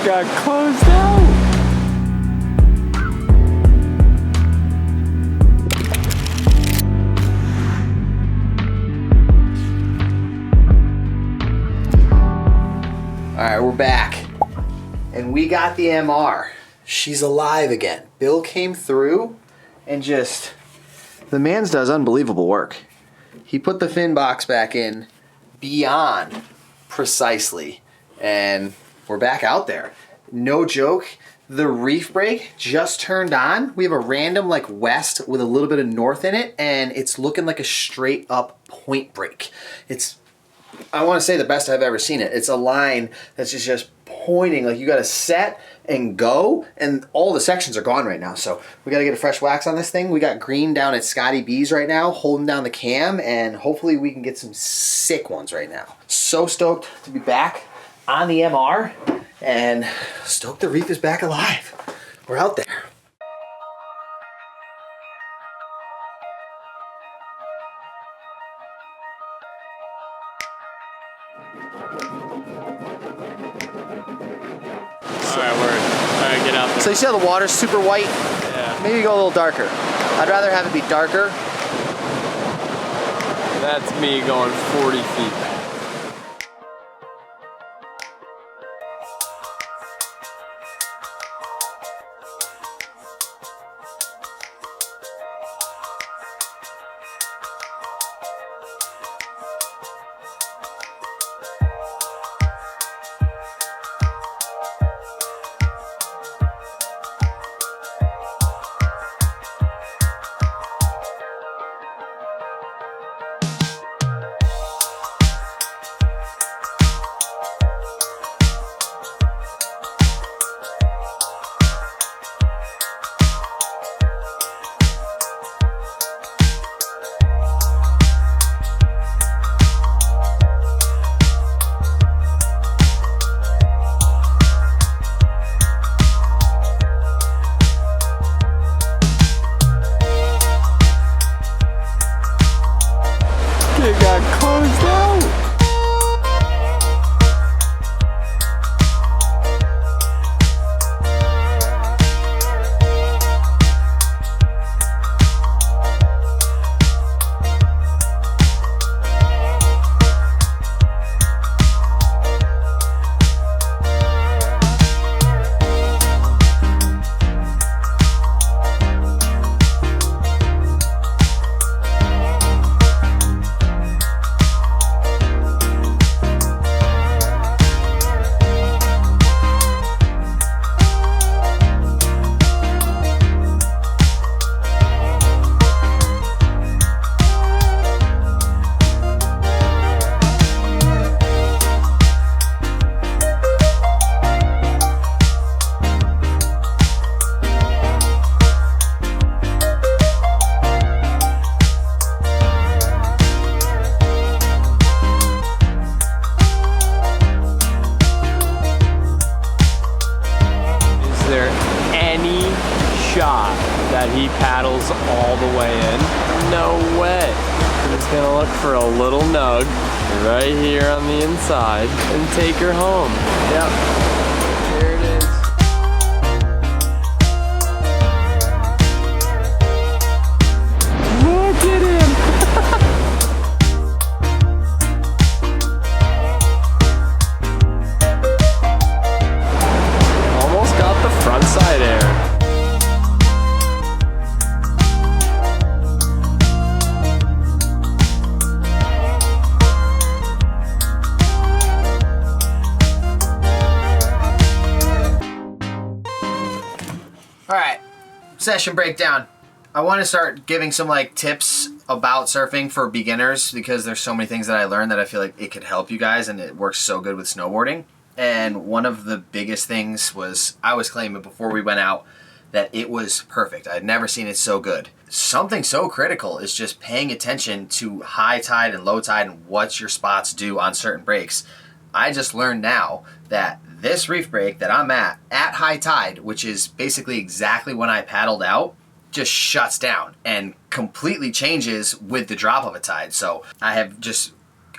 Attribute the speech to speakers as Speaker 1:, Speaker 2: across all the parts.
Speaker 1: It got closed out.
Speaker 2: All right, we're back. And we got the MR. She's alive again. Bill came through and just, the man's does unbelievable work. He put the fin box back in beyond precisely, and we're back out there. No joke, the reef brake just turned on. We have a random like west with a little bit of north in it, and it's looking like a straight up point brake. It's, I want to say, the best I've ever seen it. It's a line that's just pointing, like you got to set and go, and all the sections are gone right now. So we got to get a fresh wax on this thing. We got Green down at Scotty B's right now, holding down the cam, and hopefully we can get some sick ones right now. So stoked to be back on the MR, and stoked the Reef is back alive. We're out there.
Speaker 1: Get out there.
Speaker 2: So you see how the water's super white?
Speaker 1: Yeah.
Speaker 2: Maybe go a little darker. I'd rather have it be darker.
Speaker 1: That's me going 40 feet. It got closed out. Shot that he paddles all the way in? No way. We're just gonna look for a little nug right here on the inside and take her home. Yep, here it is. Look at him. Almost got the front side air.
Speaker 2: Alright, session breakdown. I want to start giving some like tips about surfing for beginners because there's so many things that I learned that I feel like it could help you guys, and it works so good with snowboarding. And one of the biggest things was I was claiming before we went out that it was perfect. I had never seen it so good. Something so critical is just paying attention to high tide and low tide and what your spots do on certain breaks. I just learned now that this reef break that I'm at high tide, which is basically exactly when I paddled out, just shuts down and completely changes with the drop of a tide. So I have just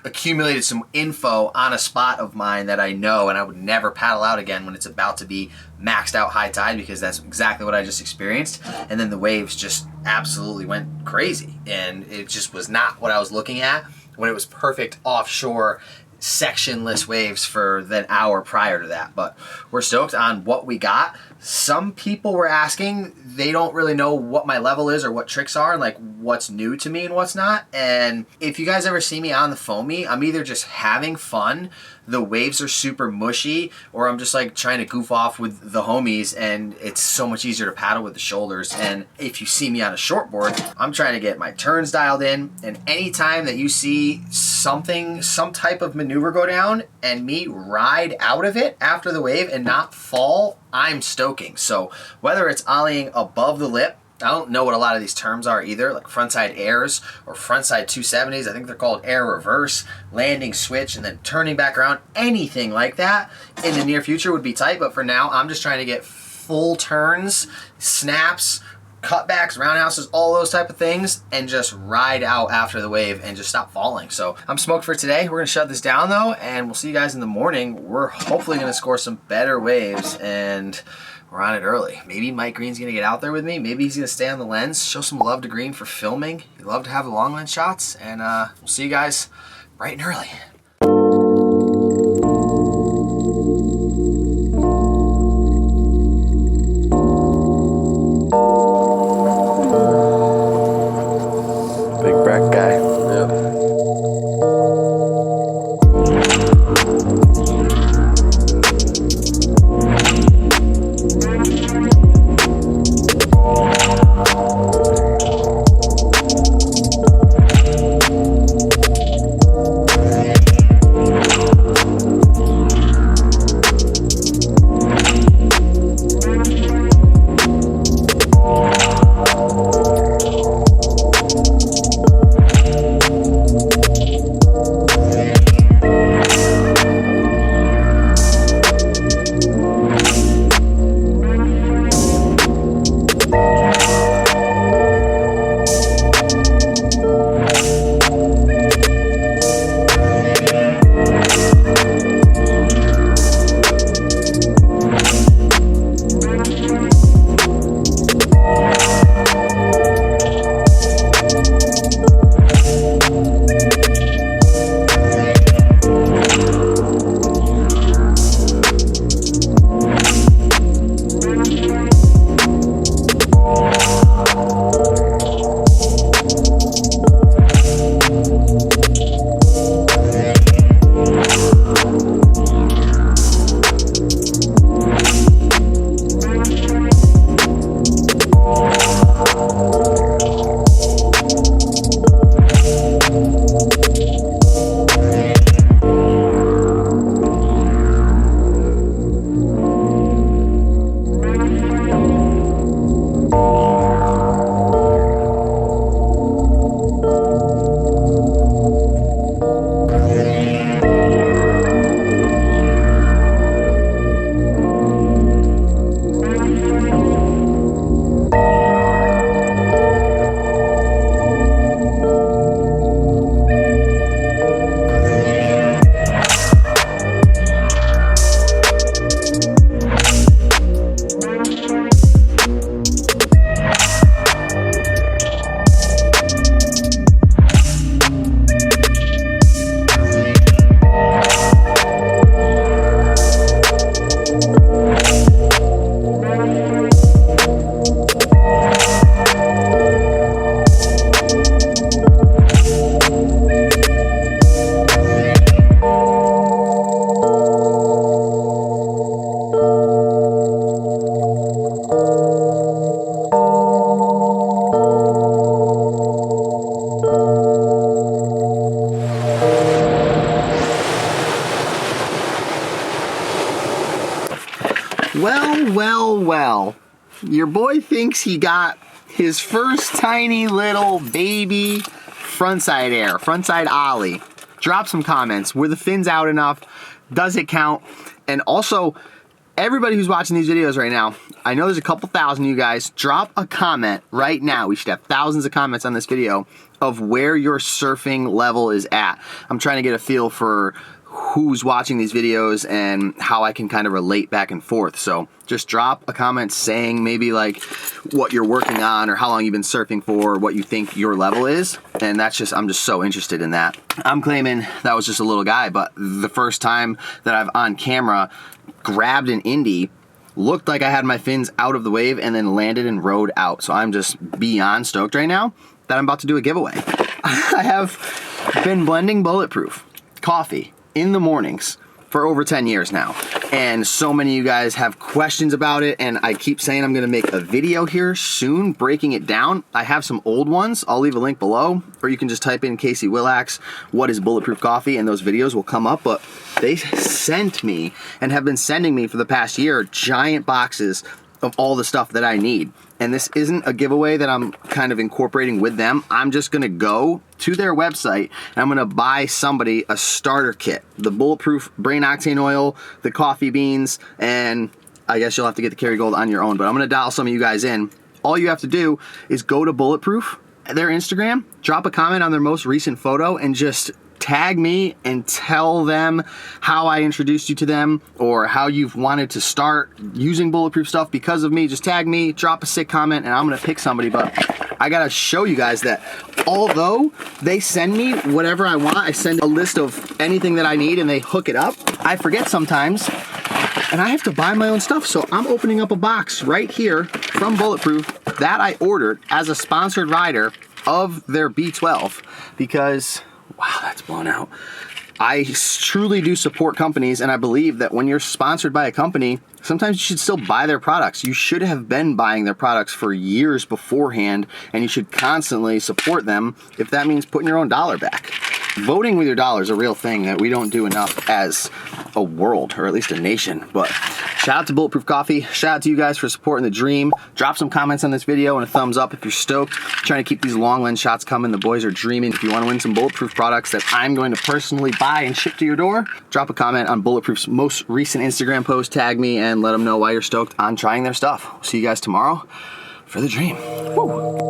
Speaker 2: accumulated some info on a spot of mine that I know, and I would never paddle out again when it's about to be maxed out high tide, because that's exactly what I just experienced. And then the waves just absolutely went crazy, and it just was not what I was looking at when it was perfect offshore sectionless waves for the hour prior to that. But we're stoked on what we got. Some people were asking, they don't really know what my level is or what tricks are, and like what's new to me and what's not. And if you guys ever see me on the foamy, I'm either just having fun, the waves are super mushy, or I'm just like trying to goof off with the homies, and it's so much easier to paddle with the shoulders. And if you see me on a shortboard, I'm trying to get my turns dialed in, and anytime that you see something, some type of maneuver go down and me ride out of it after the wave and not fall, I'm stoking. So whether it's ollieing above the lip, I don't know what a lot of these terms are either, like frontside airs or frontside 270s. I think they're called air reverse, landing switch, and then turning back around. Anything like that in the near future would be tight, but for now, I'm just trying to get full turns, snaps, cutbacks, roundhouses, all those type of things, and just ride out after the wave and just stop falling. So I'm smoked for today. We're gonna shut this down though, and we'll see you guys in the morning. We're hopefully gonna score some better waves, and we're on it early. Maybe Mike Green's gonna get out there with me. Maybe he's gonna stay on the lens, show some love to Green for filming. He'd love to have the long lens shots, and we'll see you guys bright and early. Big Breck guy. Yep. Well, your boy thinks he got his first tiny little baby frontside air, frontside ollie. Drop some comments. Were the fins out enough? Does it count? And also, everybody who's watching these videos right now, I know there's a couple thousand of you guys. Drop a comment right now. We should have thousands of comments on this video of where your surfing level is at. I'm trying to get a feel for who's watching these videos and how I can kind of relate back and forth. So just drop a comment saying maybe like what you're working on or how long you've been surfing for, or what you think your level is. And that's just, I'm just so interested in that. I'm claiming that was just a little guy, but the first time that I've on camera grabbed an indie, looked like I had my fins out of the wave and then landed and rode out. So I'm just beyond stoked right now that I'm about to do a giveaway. I have been blending Bulletproof coffee in the mornings for over 10 years now, and so many of you guys have questions about it, and I keep saying I'm gonna make a video here soon breaking it down. I have some old ones, I'll leave a link below, or you can just type in CWillax, what is Bulletproof coffee, and those videos will come up. But they sent me and have been sending me for the past year giant boxes of all the stuff that I need. And this isn't a giveaway that I'm kind of incorporating with them. I'm just gonna go to their website and I'm gonna buy somebody a starter kit. The Bulletproof brain octane oil, the coffee beans, and I guess you'll have to get the Kerrygold on your own, but I'm gonna dial some of you guys in. All you have to do is go to Bulletproof, their Instagram, drop a comment on their most recent photo, and just tag me and tell them how I introduced you to them, or how you've wanted to start using Bulletproof stuff because of me. Just tag me, drop a sick comment, and I'm gonna pick somebody. But I gotta show you guys that although they send me whatever I want, I send a list of anything that I need and they hook it up, I forget sometimes and I have to buy my own stuff. So I'm opening up a box right here from Bulletproof that I ordered as a sponsored rider of their B12 because, wow, that's blown out. I truly do support companies, and I believe that when you're sponsored by a company, sometimes you should still buy their products. You should have been buying their products for years beforehand, and you shout constantly support them if that means putting your own dollar back. Voting with your dollar is a real thing that we don't do enough as a world, or at least a nation. But shout out to Bulletproof Coffee. Shout out to you guys for supporting the dream. Drop some comments on this video and a thumbs up if you're stoked. Trying to keep these long lens shots coming. The boys are dreaming. If you want to win some Bulletproof products that I'm going to personally buy and ship to your door, drop a comment on Bulletproof's most recent Instagram post, tag me, and let them know why you're stoked on trying their stuff. See you guys tomorrow for the dream. Woo.